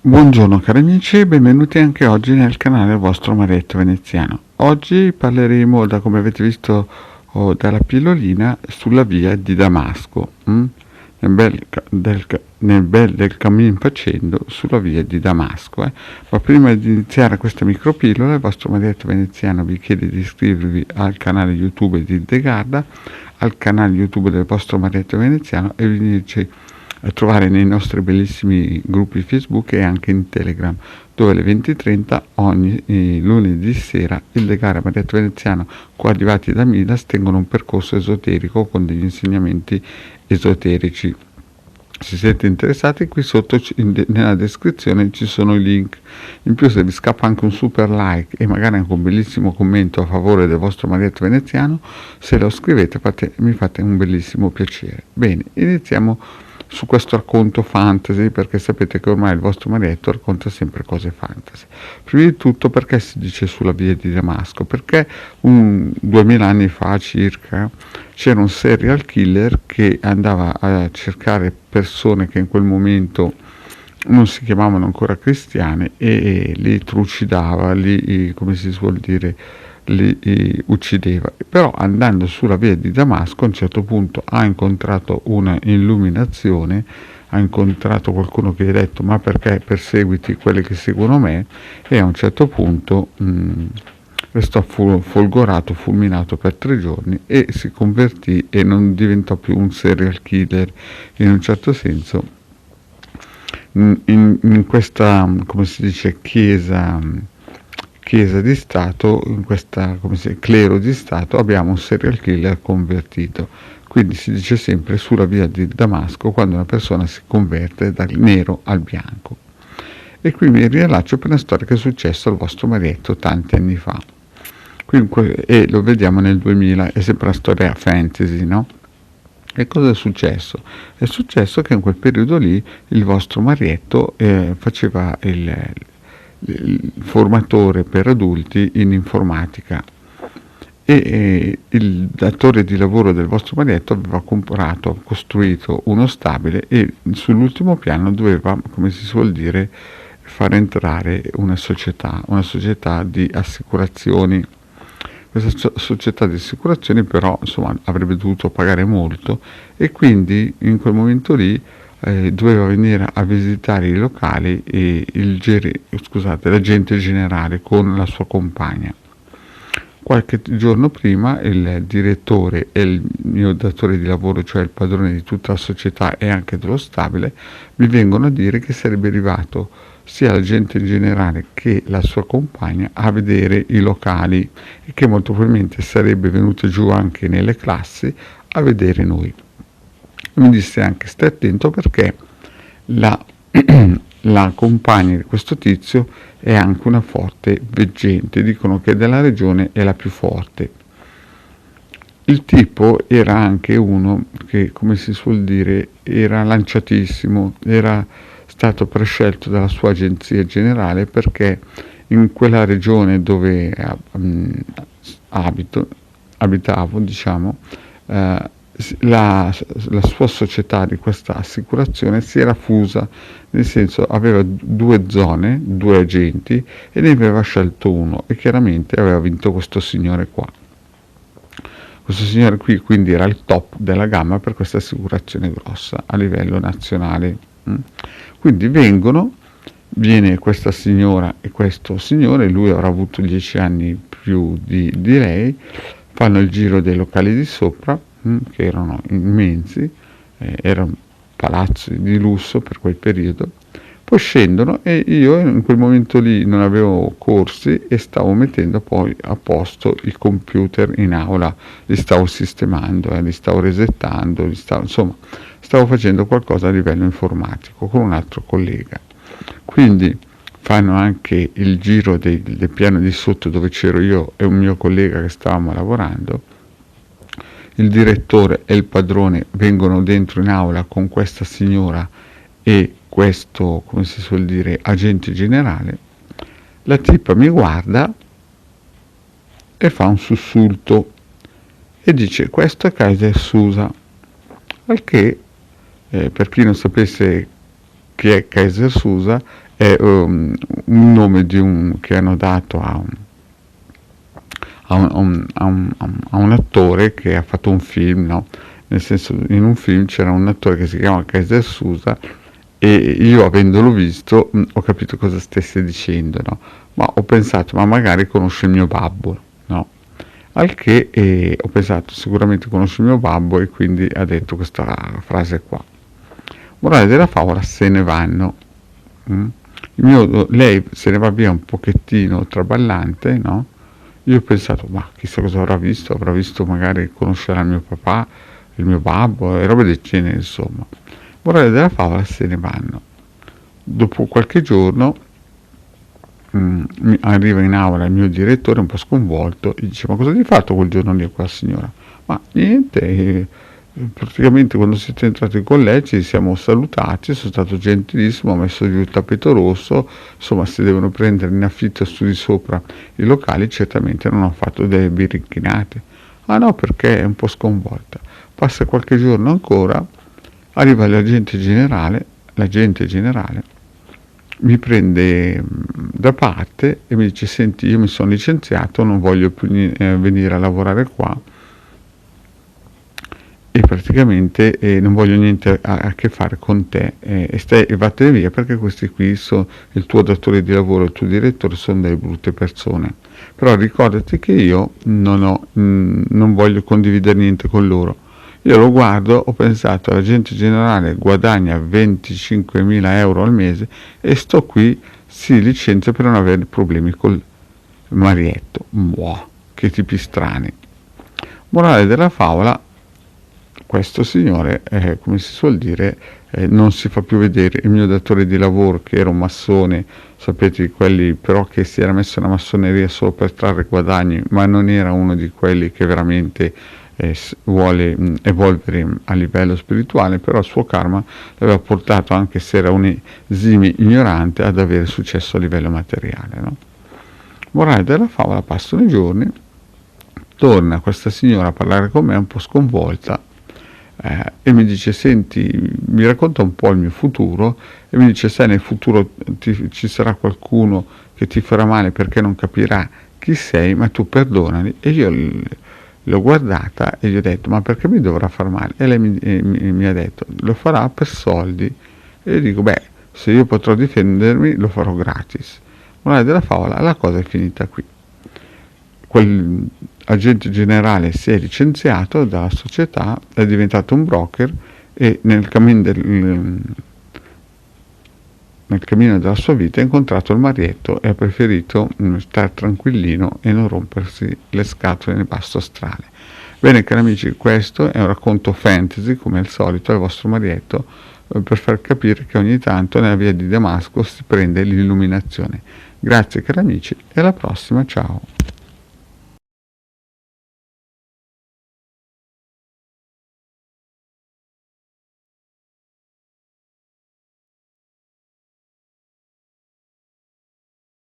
Buongiorno cari amici e benvenuti anche oggi nel canale del vostro Marietto Veneziano. Oggi parleremo, da come avete visto dalla pillolina, sulla via di Damasco, nel bel del cammin facendo sulla via di Damasco. Ma prima di iniziare questa micropillola, il vostro Marietto Veneziano vi chiede di iscrivervi al canale YouTube di Degarda, al canale YouTube del vostro Marietto Veneziano e venirci a trovare nei nostri bellissimi gruppi Facebook e anche in Telegram, dove alle 20:30 ogni lunedì sera il Legare Marietto Veneziano coadiuvati da Midas tengono un percorso esoterico con degli insegnamenti esoterici. Se siete interessati, qui sotto nella descrizione ci sono i link. In più, se vi scappa anche un super like e magari anche un bellissimo commento a favore del vostro Marietto Veneziano, se lo scrivete mi fate un bellissimo piacere. Bene, iniziamo su questo racconto fantasy, perché sapete che ormai il vostro Marietto racconta sempre cose fantasy. Prima di tutto, perché si dice sulla via di Damasco? Perché 2000 anni fa circa c'era un serial killer che andava a cercare persone che in quel momento non si chiamavano ancora cristiane e li trucidava, come si suol dire, li uccideva. Però andando sulla via di Damasco a un certo punto ha incontrato una illuminazione, ha incontrato qualcuno che gli ha detto: ma perché perseguiti quelli che seguono me? E a un certo punto restò folgorato, fulminato per 3 giorni e si convertì e non diventò più un serial killer. In un certo senso, in questa, come si dice, chiesa di Stato, in questa, clero di Stato, abbiamo un serial killer convertito. Quindi si dice sempre sulla via di Damasco quando una persona si converte dal nero al bianco. E qui mi riallaccio per una storia che è successa al vostro Marietto tanti anni fa. E lo vediamo nel 2000, è sempre una storia fantasy, no? E cosa è successo? È successo che in quel periodo lì il vostro Marietto faceva il formatore per adulti in informatica e il datore di lavoro del vostro Marietto aveva costruito uno stabile e sull'ultimo piano doveva, come si suol dire, far entrare una società di assicurazioni. Questa società di assicurazioni però avrebbe dovuto pagare molto e quindi in quel momento lì doveva venire a visitare i locali e l'agente generale con la sua compagna. Qualche giorno prima il direttore e il mio datore di lavoro, cioè il padrone di tutta la società e anche dello stabile, mi vengono a dire che sarebbe arrivato sia l'agente generale che la sua compagna a vedere i locali e che molto probabilmente sarebbe venuto giù anche nelle classi a vedere noi. Mi disse anche: stai attento perché la compagna di questo tizio è anche una forte veggente, dicono che della regione è la più forte. Il tipo era anche uno che, come si suol dire, era lanciatissimo, era stato prescelto dalla sua agenzia generale perché in quella regione dove abitavo, diciamo, la sua società di questa assicurazione si era fusa, nel senso aveva 2 zone, 2 agenti e ne aveva scelto uno e chiaramente aveva vinto questo signore qua. Questo signore qui quindi era il top della gamma per questa assicurazione grossa a livello nazionale. Quindi viene questa signora e questo signore, lui avrà avuto 10 anni più di lei, fanno il giro dei locali di sopra, che erano immensi, erano palazzi di lusso per quel periodo, poi scendono e io in quel momento lì non avevo corsi e stavo mettendo poi a posto il computer in aula, li stavo sistemando, li stavo resettando, stavo facendo qualcosa a livello informatico con un altro collega. Quindi fanno anche il giro del piano di sotto dove c'ero io e un mio collega che stavamo lavorando. Il direttore e il padrone vengono dentro in aula con questa signora e questo, come si suol dire, agente generale. La tipa mi guarda e fa un sussulto e dice: questo è Kaiser Sosa. Al che, per chi non sapesse chi è Kaiser Sosa, è un nome che hanno dato a un attore che ha fatto un film, no? Nel senso, in un film c'era un attore che si chiama Kaiser Sousa, e io, avendolo visto, ho capito cosa stesse dicendo, no? Ma ho pensato, ma magari conosce il mio babbo, no? Al che ho pensato, sicuramente conosce il mio babbo, e quindi ha detto questa frase qua. Morale della favola: se ne vanno. mm? Lei se ne va via un pochettino traballante, no? Io ho pensato, ma chissà cosa avrà visto magari conoscerà il mio papà, il mio babbo e robe del genere, insomma. Morale della favola: se ne vanno. Dopo qualche giorno mi arriva in aula il mio direttore un po' sconvolto e dice: ma cosa hai fatto quel giorno lì a quella signora? Ma niente, praticamente quando siete entrati in collegio ci siamo salutati, sono stato gentilissimo, ho messo giù il tappeto rosso, insomma se devono prendere in affitto su di sopra i locali certamente non ho fatto delle birinchinate. Ah no, perché è un po' sconvolta. Passa qualche giorno ancora, arriva l'agente generale mi prende da parte e mi dice: senti, io mi sono licenziato, non voglio più venire a lavorare qua, e praticamente non voglio niente a che fare con te, e vattene via, perché questi qui il tuo datore di lavoro, il tuo direttore, sono delle brutte persone. Però ricordati che io non voglio condividere niente con loro. Io lo guardo, ho pensato, l'agente generale guadagna 25.000 euro al mese e sto qui, si licenzia per non avere problemi col marietto. Boh, che tipi strani. Morale della favola: questo signore, come si suol dire, non si fa più vedere. Il mio datore di lavoro, che era un massone, sapete, di quelli però che si era messo nella massoneria solo per trarre guadagni, ma non era uno di quelli che veramente vuole evolvere a livello spirituale, però il suo karma l'aveva portato, anche se era un esime ignorante, ad avere successo a livello materiale, no? Morale della favola: passano i giorni, torna questa signora a parlare con me un po' sconvolta, e mi dice: senti, mi racconta un po' il mio futuro, e mi dice: sai, nel futuro ci sarà qualcuno che ti farà male perché non capirà chi sei, ma tu perdonali. E io l'ho guardata e gli ho detto: ma perché mi dovrà far male? E lei mi ha detto: lo farà per soldi. E io dico: beh, se io potrò difendermi lo farò gratis. Morale della favola: la cosa è finita qui. Quel agente generale si è licenziato dalla società, è diventato un broker, e nel cammino della sua vita ha incontrato il marietto e ha preferito stare tranquillino e non rompersi le scatole nel basso astrale. Bene, cari amici, questo è un racconto fantasy, come al solito, al vostro marietto, per far capire che ogni tanto nella via di Damasco si prende l'illuminazione. Grazie cari amici, e alla prossima, ciao!